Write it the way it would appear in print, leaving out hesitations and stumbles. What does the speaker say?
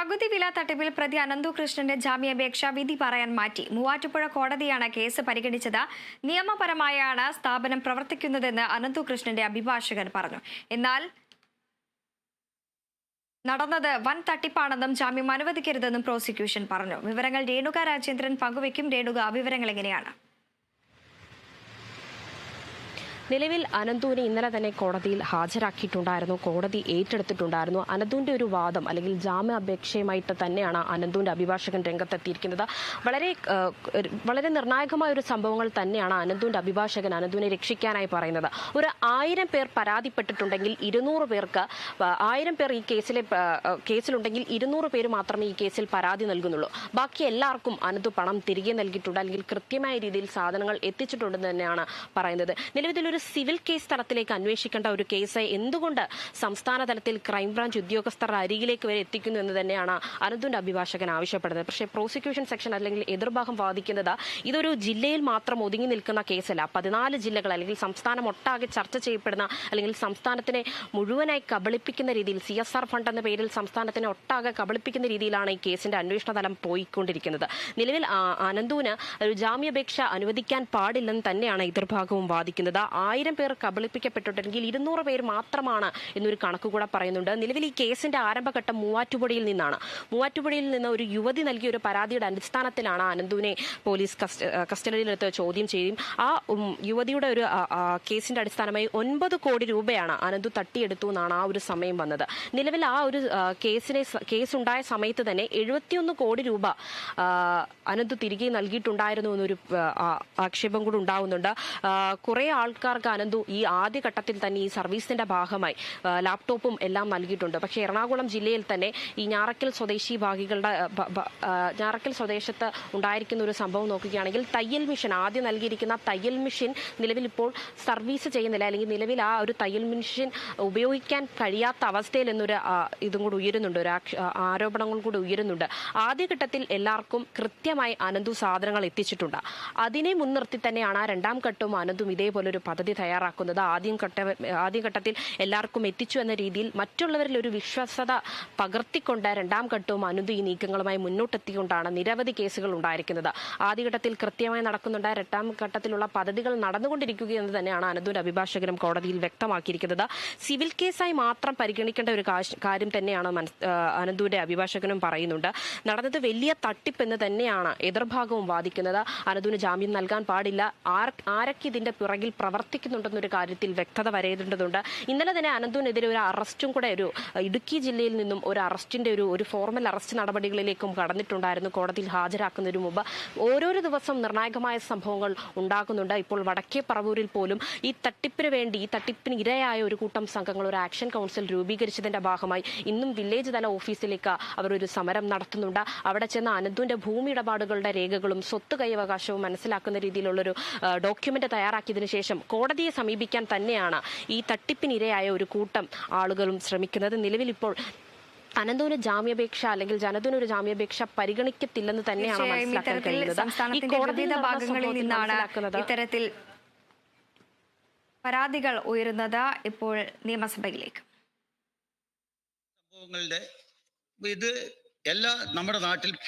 പകുതി വില തട്ടിപ്പിൽ പ്രതി അനന്തു കൃഷ്ണന്റെ ജാമ്യാപേക്ഷ വിധി പറയാൻ മാറ്റി. മൂവാറ്റുപുഴ കോടതിയാണ് കേസ് പരിഗണിച്ചത്. നിയമപരമായാണ് സ്ഥാപനം പ്രവർത്തിക്കുന്നതെന്ന് അനന്തു കൃഷ്ണന്റെ അഭിഭാഷകൻ പറഞ്ഞു. എന്നാൽ നടന്നത് വൻ തട്ടിപ്പാണെന്നും ജാമ്യം അനുവദിക്കരുതെന്നും പ്രോസിക്യൂഷൻ പറഞ്ഞു. വിവരങ്ങൾ രേണുക രാജേന്ദ്രൻ പങ്കുവയ്ക്കും. രേണുക, വിവരങ്ങൾ എങ്ങനെയാണ്? നിലവിൽ അനന്തുവിനെ ഇന്നലെ തന്നെ കോടതിയിൽ ഹാജരാക്കിയിട്ടുണ്ടായിരുന്നു. കോടതി ഏറ്റെടുത്തിട്ടുണ്ടായിരുന്നു. അനന്തുവിന്റെ ഒരു വാദം അല്ലെങ്കിൽ ജാമ്യാപേക്ഷയുമായിട്ട് തന്നെയാണ് അനന്തുവിന്റെ അഭിഭാഷകൻ രംഗത്തെത്തിയിരിക്കുന്നത്. വളരെ നിർണായകമായ ഒരു സംഭവങ്ങൾ തന്നെയാണ് അനന്തുവിന്റെ അഭിഭാഷകൻ അനന്തുവിനെ രക്ഷിക്കാനായി പറയുന്നത്. ഒരു 1000 പേർ പരാതിപ്പെട്ടിട്ടുണ്ടെങ്കിൽ 200 പേർക്ക് 1000 പേർ ഈ കേസിലുണ്ടെങ്കിൽ 200 പേര് മാത്രമേ ഈ കേസിൽ പരാതി നൽകുന്നുള്ളൂ. ബാക്കി എല്ലാവർക്കും അനന്തു പണം തിരികെ നൽകിയിട്ടുണ്ട്, അല്ലെങ്കിൽ കൃത്യമായ രീതിയിൽ സാധനങ്ങൾ എത്തിച്ചിട്ടുണ്ടെന്ന് തന്നെയാണ് പറയുന്നത്. നിലവിൽ ഒരു സിവിൽ കേസ് തലത്തിലേക്ക് അന്വേഷിക്കേണ്ട ഒരു കേസ് എന്തുകൊണ്ട് സംസ്ഥാന തലത്തിൽ ക്രൈംബ്രാഞ്ച് ഉദ്യോഗസ്ഥരുടെ അരികിലേക്ക് വരെ എത്തിക്കുന്നു എന്ന് തന്നെയാണ് അനന്തുവിന്റെ അഭിഭാഷകൻ ആവശ്യപ്പെടുന്നത്. പക്ഷേ പ്രോസിക്യൂഷൻ സെക്ഷൻ അല്ലെങ്കിൽ എതിർഭാഗം വാദിക്കുന്നത് ഇതൊരു ജില്ലയിൽ മാത്രം ഒതുങ്ങി നിൽക്കുന്ന കേസല്ല. 14 ജില്ലകൾ അല്ലെങ്കിൽ സംസ്ഥാനം ഒട്ടാകെ ചർച്ച ചെയ്യപ്പെടുന്ന അല്ലെങ്കിൽ സംസ്ഥാനത്തിനെ മുഴുവനായി കബളിപ്പിക്കുന്ന രീതിയിൽ CSR ഫണ്ട് എന്ന പേരിൽ സംസ്ഥാനത്തിനെ ഒട്ടാകെ കബളിപ്പിക്കുന്ന രീതിയിലാണ് ഈ കേസിന്റെ അന്വേഷണ തലം പോയിക്കൊണ്ടിരിക്കുന്നത്. നിലവിൽ അനന്തുവിന് ഒരു ജാമ്യാപേക്ഷ അനുവദിക്കാൻ പാടില്ലെന്ന് തന്നെയാണ് എതിർഭാഗവും വാദിക്കുന്നത്. 1000 പേർ കബളിപ്പിക്കപ്പെട്ടിട്ടുണ്ടെങ്കിൽ 200 പേർ മാത്രമാണ് എന്നൊരു കണക്ക് കൂടെ പറയുന്നുണ്ട്. നിലവിൽ ഈ കേസിന്റെ ആരംഭഘട്ടം മൂവാറ്റുപുഴയിൽ നിന്നാണ്. മൂവാറ്റുപുഴയിൽ നിന്ന് ഒരു യുവതി നൽകിയ ഒരു പരാതിയുടെ അടിസ്ഥാനത്തിലാണ് അനന്തുവിനെ പോലീസ് കസ്റ്റഡിയിലെടുത്ത് ചോദ്യം ചെയ്യും. ആ യുവതിയുടെ ഒരു കേസിന്റെ അടിസ്ഥാനമായി 9 കോടി രൂപയാണ് അനന്തു തട്ടിയെടുത്തു എന്നാണ് ആ ഒരു സമയം വന്നത്. നിലവിൽ ആ ഒരു കേസുണ്ടായ സമയത്ത് തന്നെ 71 കോടി രൂപ അനന്തു തിരികെ നൽകിയിട്ടുണ്ടായിരുന്നു എന്നൊരു ആക്ഷേപം കൂടി ഉണ്ടാവുന്നുണ്ട്. കുറെ ആൾക്കാർക്ക് അനന്തു ഈ ആദ്യഘട്ടത്തിൽ തന്നെ ഈ സർവീസിന്റെ ഭാഗമായി ലാപ്ടോപ്പും എല്ലാം നൽകിയിട്ടുണ്ട്. പക്ഷേ എറണാകുളം ജില്ലയിൽ തന്നെ ഈ ഞാറക്കൽ സ്വദേശത്ത് ഉണ്ടായിരിക്കുന്ന ഒരു സംഭവം നോക്കുകയാണെങ്കിൽ തയ്യൽ മെഷീൻ ആദ്യം നൽകിയിരിക്കുന്ന തയ്യൽ മെഷീൻ നിലവിൽ ഇപ്പോൾ സർവീസ് ചെയ്യുന്നില്ല, അല്ലെങ്കിൽ നിലവിൽ ആ ഒരു തയ്യൽ മെഷീൻ ഉപയോഗിക്കാൻ കഴിയാത്ത അവസ്ഥയിൽ എന്നൊരു ഇതും കൂടി ഉയരുന്നുണ്ട്, ഒരു ആരോപണങ്ങൾ കൂടി ഉയരുന്നുണ്ട്. ആദ്യഘട്ടത്തിൽ എല്ലാവർക്കും കൃത്യമായി അനന്തു സാധനങ്ങൾ എത്തിച്ചിട്ടുണ്ട്. അതിനെ മുൻനിർത്തി തന്നെയാണ് രണ്ടാം ഘട്ടവും അനന്തും ഇതേപോലെ ഒരു പദ്ധതി തയ്യാറാക്കുന്നത്. ആദ്യഘട്ടത്തിൽ എല്ലാവർക്കും എത്തിച്ചു എന്ന രീതിയിൽ മറ്റുള്ളവരിൽ ഒരു വിശ്വാസത പകർത്തിക്കൊണ്ട് രണ്ടാം ഘട്ടവും അനന്തു ഈ നീക്കങ്ങളുമായി മുന്നോട്ടെത്തിക്കൊണ്ടാണ് നിരവധി കേസുകൾ ഉണ്ടായിരിക്കുന്നത്. ആദ്യഘട്ടത്തിൽ കൃത്യമായി നടക്കുന്നുണ്ട്, രണ്ടാം ഘട്ടത്തിലുള്ള പദ്ധതികൾ നടന്നുകൊണ്ടിരിക്കുകയെന്ന് തന്നെയാണ് അനന്തുവിന്റെ അഭിഭാഷകനും കോടതിയിൽ വ്യക്തമാക്കിയിരിക്കുന്നത്. സിവിൽ കേസായി മാത്രം പരിഗണിക്കേണ്ട ഒരു കാര്യം തന്നെയാണ് അനന്തുവിന്റെ അഭിഭാഷകനും പറയുന്നുണ്ട്. നടന്നത് വലിയ തട്ടിപ്പ് എന്ന് തന്നെയാണ് എതിർഭാഗവും വാദിക്കുന്നത്. അനന്തുവിന് ജാമ്യം നൽകാൻ പാടില്ല, ആരൊക്കെ ഇതിന്റെ പിറകിൽ പ്രവർത്തിക്കുന്നുണ്ടെന്നൊരു കാര്യത്തിൽ വ്യക്തത വരേണ്ടതുണ്ട്. ഇന്നലെ തന്നെ അനന്തുവിനെതിരെ ഒരു അറസ്റ്റും കൂടെ ഒരു ഇടുക്കി ജില്ലയിൽ നിന്നും ഒരു അറസ്റ്റിന്റെ ഒരു ഫോർമൽ അറസ്റ്റ് നടപടികളിലേക്കും കടന്നിട്ടുണ്ടായിരുന്നു. കോടതിയിൽ ഹാജരാക്കുന്നതിന് മുമ്പ് ഓരോരോ ദിവസം നിർണായകമായ സംഭവങ്ങൾ ഉണ്ടാകുന്നുണ്ട്. ഇപ്പോൾ വടക്കേ പറവൂരിൽ പോലും ഈ തട്ടിപ്പിന് ഇരയായ ഒരു കൂട്ടം സംഘങ്ങൾ ഒരു ആക്ഷൻ കൗൺസിൽ രൂപീകരിച്ചതിന്റെ ഭാഗമായി ഇന്നും വില്ലേജ് തല ഓഫീസിലേക്ക് അവർ ഒരു സമരം നടത്തുന്നുണ്ട്. അവിടെ ചെന്ന അനന്തുവിന്റെ ഭൂമി ഇടപാടുകളുടെ രേഖകളും സ്വത്ത് കൈവകാശവും മനസ്സിലാക്കുന്ന രീതിയിലുള്ളൊരു ഡോക്യുമെന്റ് തയ്യാറാക്കിയതിനു ശേഷം കോടതിയെ സമീപിക്കാൻ തന്നെയാണ് ഈ തട്ടിപ്പിനിരയായ ഒരു കൂട്ടം ആളുകളും ശ്രമിക്കുന്നത്. നിലവിൽ ഇപ്പോൾ അനന്തുവിന് ജാമ്യാപേക്ഷ അല്ലെങ്കിൽ ജനതുവിനൊരു ജാമ്യാപേക്ഷ പരിഗണിക്കത്തില്ലെന്ന് തന്നെയാണ് മനസ്സിലാക്കാൻ കഴിയുന്നത്. ഈ കോടതിയുടെ ഭാഗങ്ങളിൽ നിന്നാണ് ഇത്തരത്തിൽ പരാതികൾ ഉയരുന്നത്. ഇപ്പോൾ നിയമസഭയിലേക്ക് സംഭവങ്ങളുടെ ഇത് എല്ലാ നമ്മുടെ നാട്ടിൽ